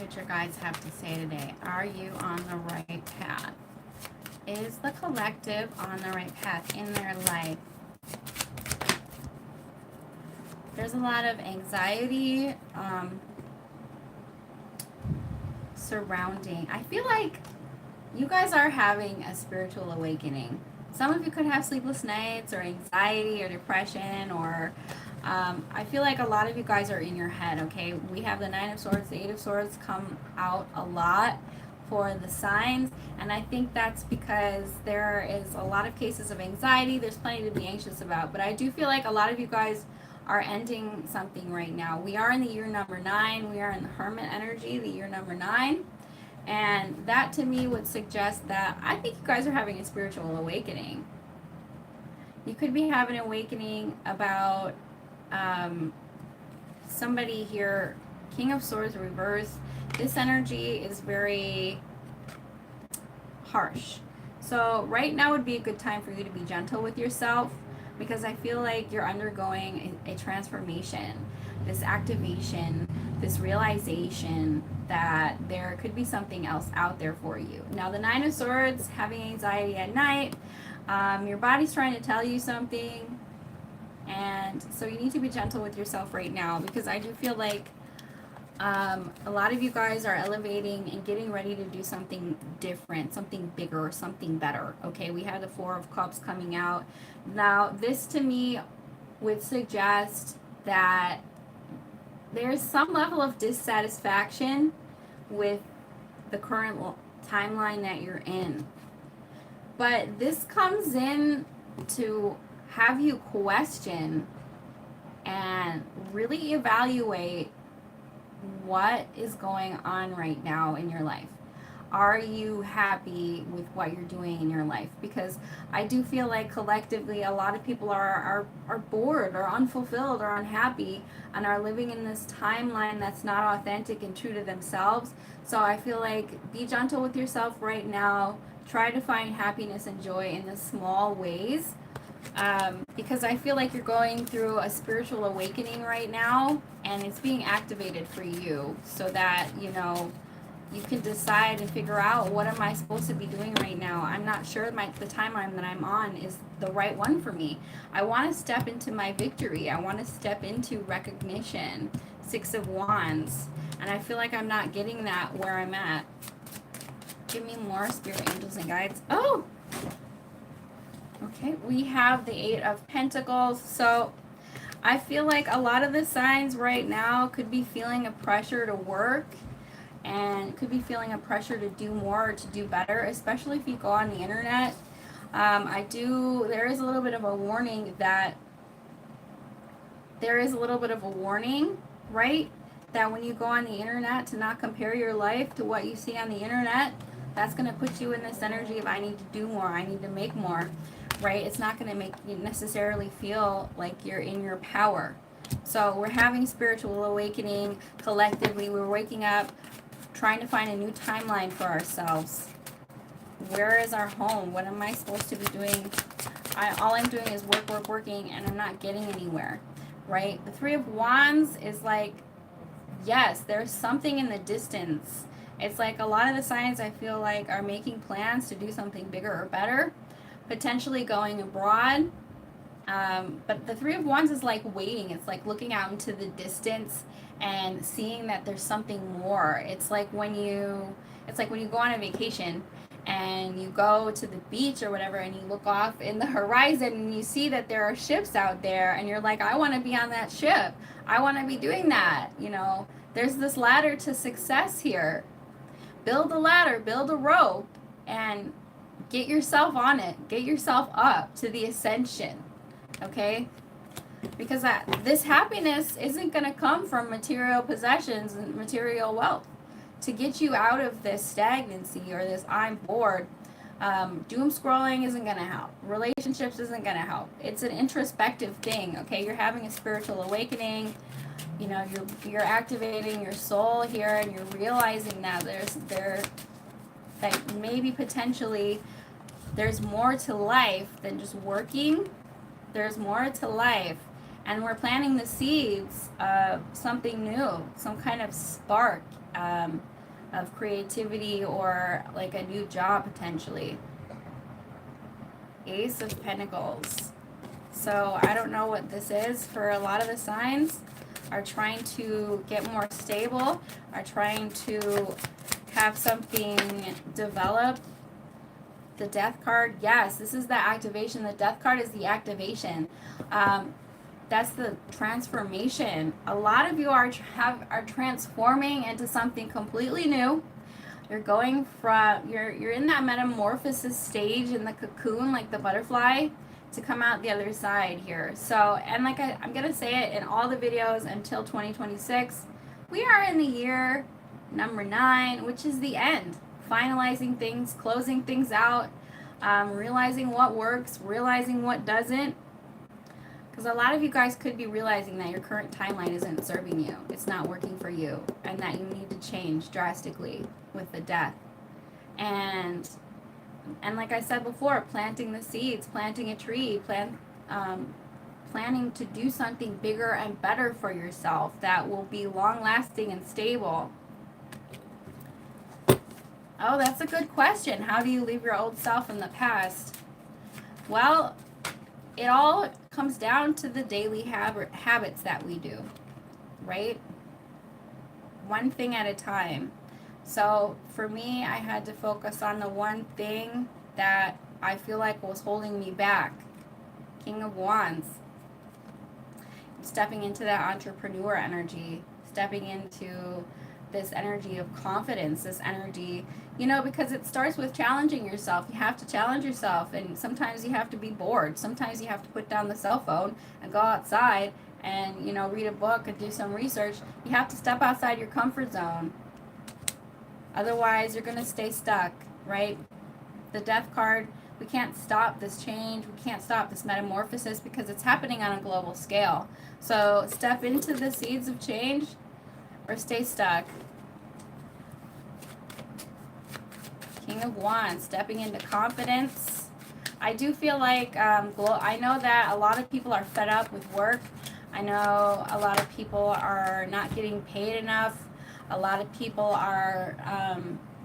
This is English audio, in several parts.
what your guides have to say today. Are you on the right path? Is the collective on the right path in their life? There's a lot of anxiety surrounding. I feel like you guys are having a spiritual awakening. Some of you could have sleepless nights or anxiety or depression or I feel like a lot of you guys are in your head, okay? We have the Nine of Swords, the Eight of Swords come out a lot for the signs, and I think that's because there is a lot of cases of anxiety. There's plenty to be anxious about, but I do feel like a lot of you guys are ending something right now. We are in the year number 9. We are in the Hermit energy, the year number 9. And that to me would suggest that I think you guys are having a spiritual awakening. You could be having an awakening about somebody here, King of Swords reversed. This energy is very harsh. So right now would be a good time for you to be gentle with yourself, because I feel like you're undergoing a transformation, this activation, this realization that there could be something else out there for you. Now, the Nine of Swords, having anxiety at night, your body's trying to tell you something, and so you need to be gentle with yourself right now, because I do feel like a lot of you guys are elevating and getting ready to do something different, something bigger, something better. Okay, we have the Four of Cups coming out. Now, this to me would suggest that there's some level of dissatisfaction with the current timeline that you're in. But this comes in to have you question and really evaluate what is going on right now in your life. Are you happy with what you're doing in your life? Because I do feel like collectively a lot of people are bored or unfulfilled or unhappy and are living in this timeline that's not authentic and true to themselves. So I feel like be gentle with yourself right now. Try to find happiness and joy in the small ways, because I feel like you're going through a spiritual awakening right now, and it's being activated for you so that, you know, you can decide and figure out, what am I supposed to be doing right now? I'm not sure the timeline that I'm on is the right one for me. I want to step into my victory. I want to step into recognition. Six of Wands. And I feel like I'm not getting that where I'm at. Give me more, Spirit, Angels, and Guides. Oh! Okay, we have the Eight of Pentacles. So I feel like a lot of the signs right now could be feeling a pressure to work, and could be feeling a pressure to do more or to do better, especially if you go on the internet. There is a little bit of a warning that right? That when you go on the internet, to not compare your life to what you see on the internet. That's going to put you in this energy of, I need to do more, I need to make more, right? It's not going to make you necessarily feel like you're in your power. So we're having spiritual awakening collectively. We're waking up, trying to find a new timeline for ourselves. Where is our home? What am I supposed to be doing? All I'm doing is working, and I'm not getting anywhere, right? The Three of Wands is like, yes, there's something in the distance. It's like a lot of the signs I feel like are making plans to do something bigger or better, potentially going abroad. But the Three of Wands is like waiting. It's like looking out into the distance and seeing that there's something more. It's like when you go on a vacation and you go to the beach or whatever, and you look off in the horizon and you see that there are ships out there, and you're like, I want to be on that ship. I want to be doing that. You know, there's this ladder to success here. Build a ladder, build a rope, and get yourself on it. Get yourself up to the ascension, okay? Because this happiness isn't going to come from material possessions and material wealth. To get you out of this stagnancy or this I'm bored, doom scrolling isn't going to help. Relationships isn't going to help. It's an introspective thing, okay? You're having a spiritual awakening. You know, you're activating your soul here, and you're realizing that that maybe potentially there's more to life than just working. There's more to life, and we're planting the seeds of something new, some kind of spark. of creativity or like a new job potentially. Ace of Pentacles. So I don't know what this is for a lot of the signs. Are trying to get more stable, are trying to have something develop. The Death card, yes, this is the activation. The Death card is the activation. That's the transformation. A lot of you are transforming into something completely new. You're going from you're in that metamorphosis stage in the cocoon, like the butterfly, to come out the other side here. So, and like I'm gonna say it in all the videos until 2026, we are in the year number 9, which is the end. Finalizing things, closing things out, realizing what works, realizing what doesn't. Because a lot of you guys could be realizing that your current timeline isn't serving you. It's not working for you. And that you need to change drastically with the death. And like I said before, planting the seeds, planting a tree, planning to do something bigger and better for yourself that will be long-lasting and stable. Oh, that's a good question. How do you leave your old self in the past? Well, it all comes down to the daily habits that we do, right? One thing at a time. So for me, I had to focus on the one thing that I feel like was holding me back. King of Wands. Stepping into that entrepreneur energy, stepping into this energy of confidence, this energy, you know, because it starts with challenging yourself. You have to challenge yourself, and sometimes you have to be bored. Sometimes you have to put down the cell phone and go outside and, you know, read a book and do some research. You have to step outside your comfort zone. Otherwise, you're going to stay stuck, right? The Death card, we can't stop this change. We can't stop this metamorphosis because it's happening on a global scale. So step into the seeds of change or stay stuck. King of Wands, stepping into confidence. I do feel like, I know that a lot of people are fed up with work. I know a lot of people are not getting paid enough. A lot of people are,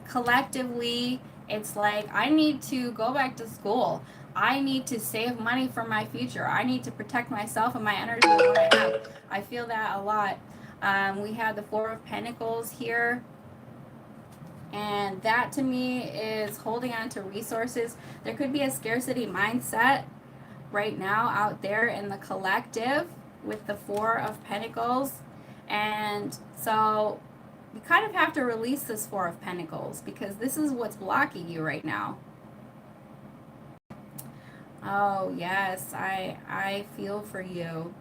collectively, it's like, I need to go back to school. I need to save money for my future. I need to protect myself and my energy and what I have. I feel that a lot. We have the Four of Pentacles here. And that to me is holding on to resources. There could be a scarcity mindset right now out there in the collective with the Four of Pentacles. And so you kind of have to release this Four of Pentacles because this is what's blocking you right now. Oh, yes, I feel for you.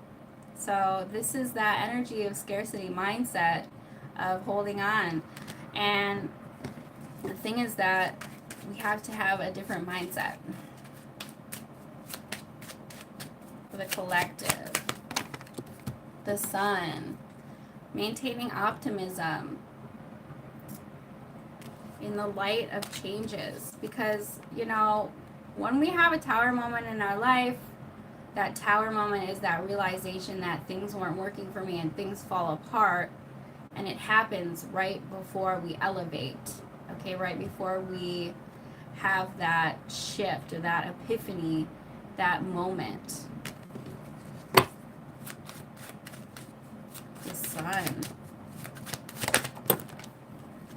So this is that energy of scarcity mindset of holding on. And the thing is that we have to have a different mindset for the collective. The Sun, maintaining optimism in the light of changes. Because, you know, when we have a tower moment in our life, that tower moment is that realization that things weren't working for me and things fall apart. And it happens right before we elevate. Okay, right before we have that shift or that epiphany, that moment. The Sun.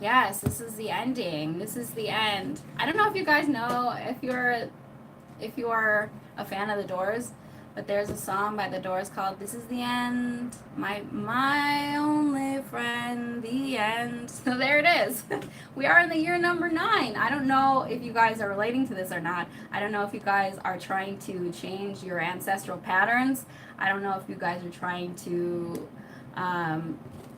Yes, this is the ending. This is the end. I don't know if you guys know if you are a fan of The Doors, but there's a song by The Doors called "This Is the End, My Only Friend, the End." So there it is. We are in the year number 9. I don't know if you guys are relating to this or not. I don't know if you guys are trying to change your ancestral patterns. I don't know if you guys are trying to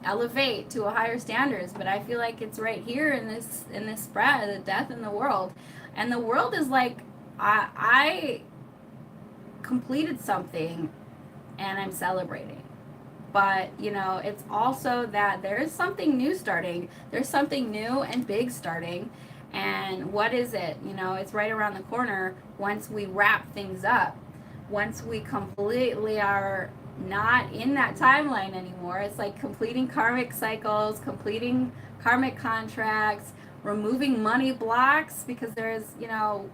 elevate to a higher standards, but I feel like it's right here in this spread, the death in the world. And the world is like, I completed something and I'm celebrating. But, you know, it's also that there is something new starting. There's something new and big starting. And what is it? You know, it's right around the corner once we wrap things up. Once we completely are not in that timeline anymore. It's like completing karmic cycles, completing karmic contracts, removing money blocks, because there's, you know,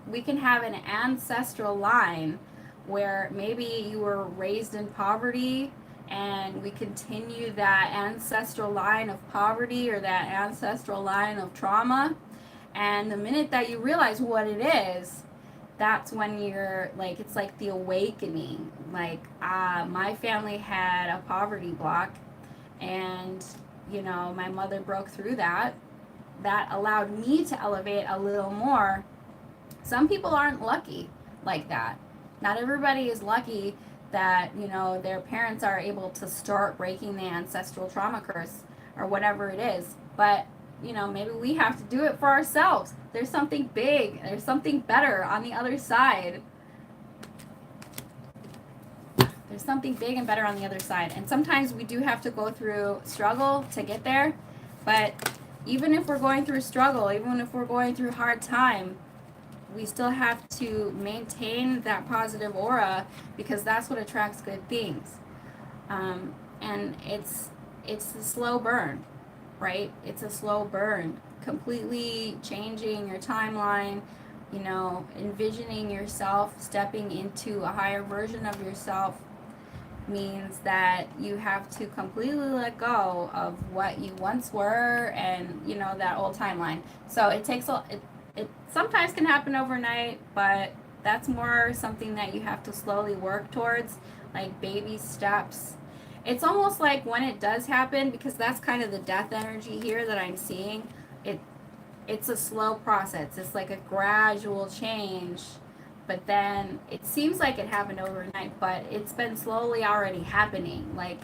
we can have an ancestral line where maybe you were raised in poverty and we continue that ancestral line of poverty or that ancestral line of trauma. And the minute that you realize what it is, that's when you're like, it's like the awakening. Like, my family had a poverty block, and, you know, my mother broke through that. That allowed me to elevate a little more. Some people aren't lucky like that. Not everybody is lucky that, you know, their parents are able to start breaking the ancestral trauma curse or whatever it is. But, you know, maybe we have to do it for ourselves. There's something big, there's something better on the other side. There's something big and better on the other side. And sometimes we do have to go through struggle to get there. But even if we're going through struggle, even if we're going through hard time, we still have to maintain that positive aura, because that's what attracts good things. And it's a slow burn, right? It's a slow burn. Completely changing your timeline, you know, envisioning yourself stepping into a higher version of yourself means that you have to completely let go of what you once were and, you know, that old timeline. So it takes it sometimes can happen overnight, but that's more something that you have to slowly work towards, like baby steps. It's almost like when it does happen, because that's kind of the death energy here that I'm seeing, it's a slow process. It's like a gradual change, but then it seems like it happened overnight, but it's been slowly already happening. Like,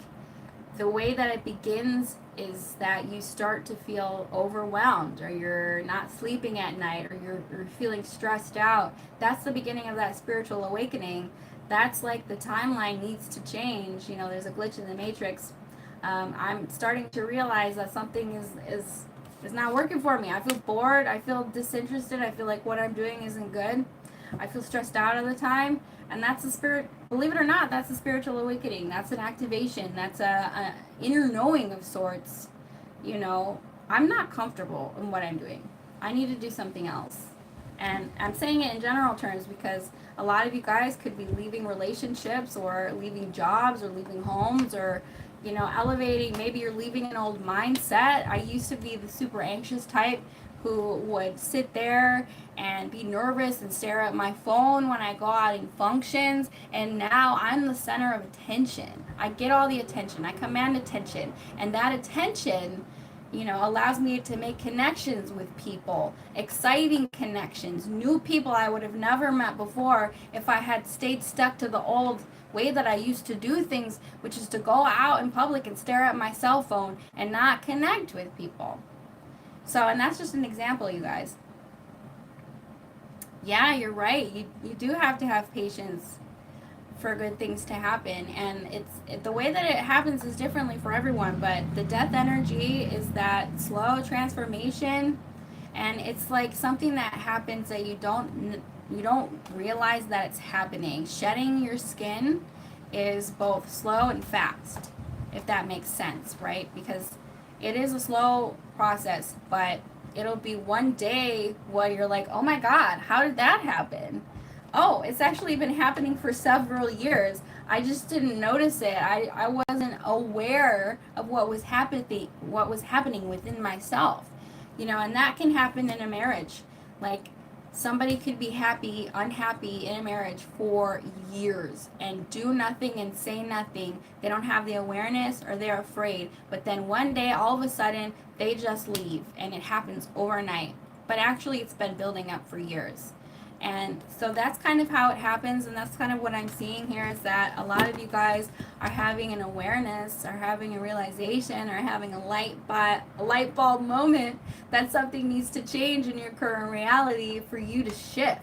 the way that it begins is that you start to feel overwhelmed, or you're not sleeping at night, or you're feeling stressed out. That's the beginning of that spiritual awakening. That's like the timeline needs to change. You know, there's a glitch in the matrix. I'm starting to realize that something is not working for me. I feel bored. I feel disinterested. I feel like what I'm doing isn't good. I feel stressed out all the time. And that's a spirit, believe it or not, that's a spiritual awakening. That's an activation. That's a inner knowing of sorts. You know, I'm not comfortable in what I'm doing. I need to do something else. And I'm saying it in general terms because a lot of you guys could be leaving relationships, or leaving jobs, or leaving homes, or, you know, elevating. Maybe you're leaving an old mindset. I used to be the super anxious type who would sit there and be nervous and stare at my phone when I go out in functions. And now I'm the center of attention. I get all the attention. I command attention. And that attention, you know, allows me to make connections with people, exciting connections, new people I would have never met before if I had stayed stuck to the old way that I used to do things, which is to go out in public and stare at my cell phone and not connect with people. So, and that's just an example, you guys. Yeah, you're right. You do have to have patience for good things to happen, and the way that it happens is differently for everyone, but the death energy is that slow transformation, and it's like something that happens that you don't realize that it's happening. Shedding your skin is both slow and fast, if that makes sense, right? Because it is a slow process, but it'll be one day where you're like, oh my God, how did that happen? Oh, it's actually been happening for several years. I just didn't notice it. I wasn't aware of what was happening within myself. You know, and that can happen in a marriage. Like, somebody could be unhappy in a marriage for years and do nothing and say nothing. They don't have the awareness, or they're afraid. But then one day, all of a sudden, they just leave, and it happens overnight. But actually, it's been building up for years. And so that's kind of how it happens, and that's kind of what I'm seeing here, is that a lot of you guys are having an awareness, or having a realization, or having a light bulb moment that something needs to change in your current reality for you to shift.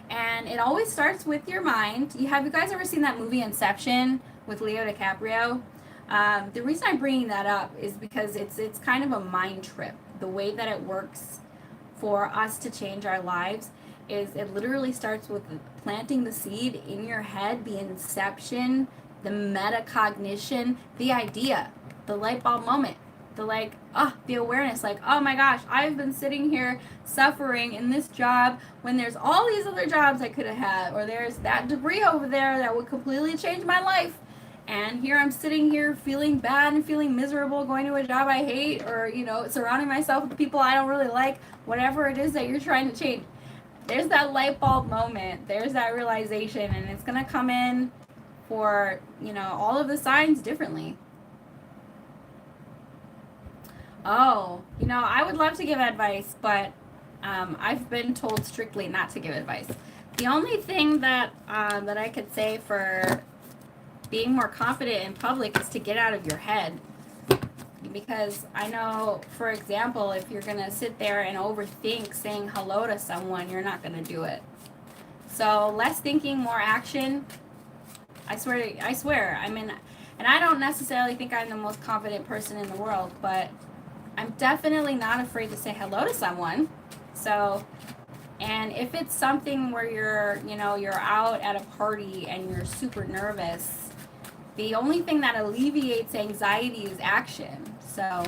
And it always starts with your mind. Have you guys ever seen that movie Inception with Leo DiCaprio? The reason I'm bringing that up is because it's kind of a mind trip. The way that it works for us to change our lives is it literally starts with planting the seed in your head, the inception, the metacognition, the idea, the light bulb moment, the awareness, like, oh my gosh, I've been sitting here suffering in this job when there's all these other jobs I could have had, or there's that degree over there that would completely change my life. And here I'm sitting here feeling bad and feeling miserable, going to a job I hate, or, surrounding myself with people I don't really like, whatever it is that you're trying to change. There's that light bulb moment. There's that realization, and it's going to come in for, all of the signs differently. Oh, I would love to give advice, but I've been told strictly not to give advice. The only thing that I could say for being more confident in public is to get out of your head. Because I know, for example, if you're going to sit there and overthink saying hello to someone, you're not going to do it. So less thinking, more action. I swear. I mean, and I don't necessarily think I'm the most confident person in the world, but I'm definitely not afraid to say hello to someone. So, and if it's something where you're out at a party and you're super nervous, the only thing that alleviates anxiety is action. So,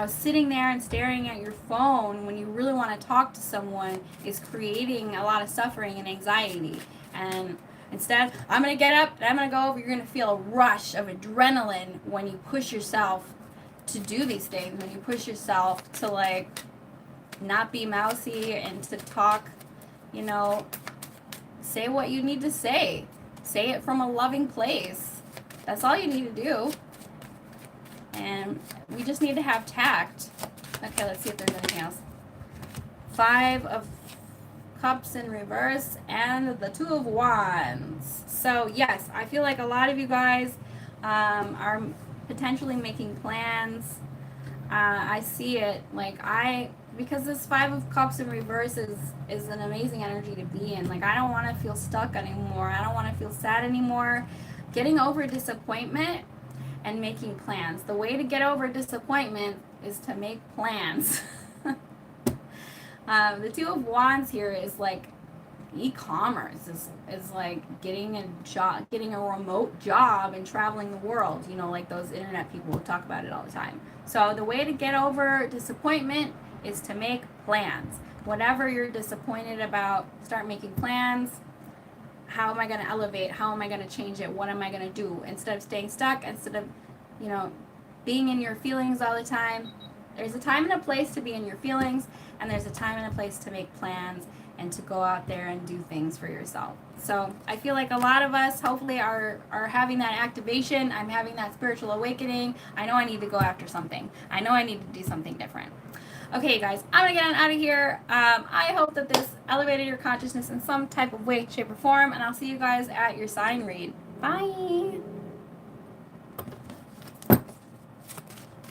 sitting there and staring at your phone when you really want to talk to someone is creating a lot of suffering and anxiety. And instead, I'm going to get up and I'm going to go over. You're going to feel a rush of adrenaline when you push yourself to do these things, when you push yourself to not be mousy and to talk, say what you need to say it from a loving place. That's all you need to do. And we just need to have tact. Okay, let's see if there's anything else. 5 of Cups in reverse and the 2 of Wands. So yes, I feel like a lot of you guys are potentially making plans. I see it because this 5 of Cups in reverse is an amazing energy to be in. I don't want to feel stuck anymore. I don't want to feel sad anymore. Getting over disappointment and making plans. The way to get over disappointment is to make plans. The 2 of Wands here is e-commerce is getting a job, getting a remote job and traveling the world, those internet people who talk about it all the time. So the way to get over disappointment is to make plans. Whatever you're disappointed about, start making plans. How am I going to elevate? How am I going to change it? What am I going to do? Instead of staying stuck, instead of, being in your feelings all the time. There's a time and a place to be in your feelings, and there's a time and a place to make plans and to go out there and do things for yourself. So I feel like a lot of us hopefully are having that activation. I'm having that spiritual awakening. I know I need to go after something. I know I need to do something different. Okay, guys, I'm going to get out of here. I hope that this elevated your consciousness in some type of way, shape, or form, and I'll see you guys at your sign read. Bye.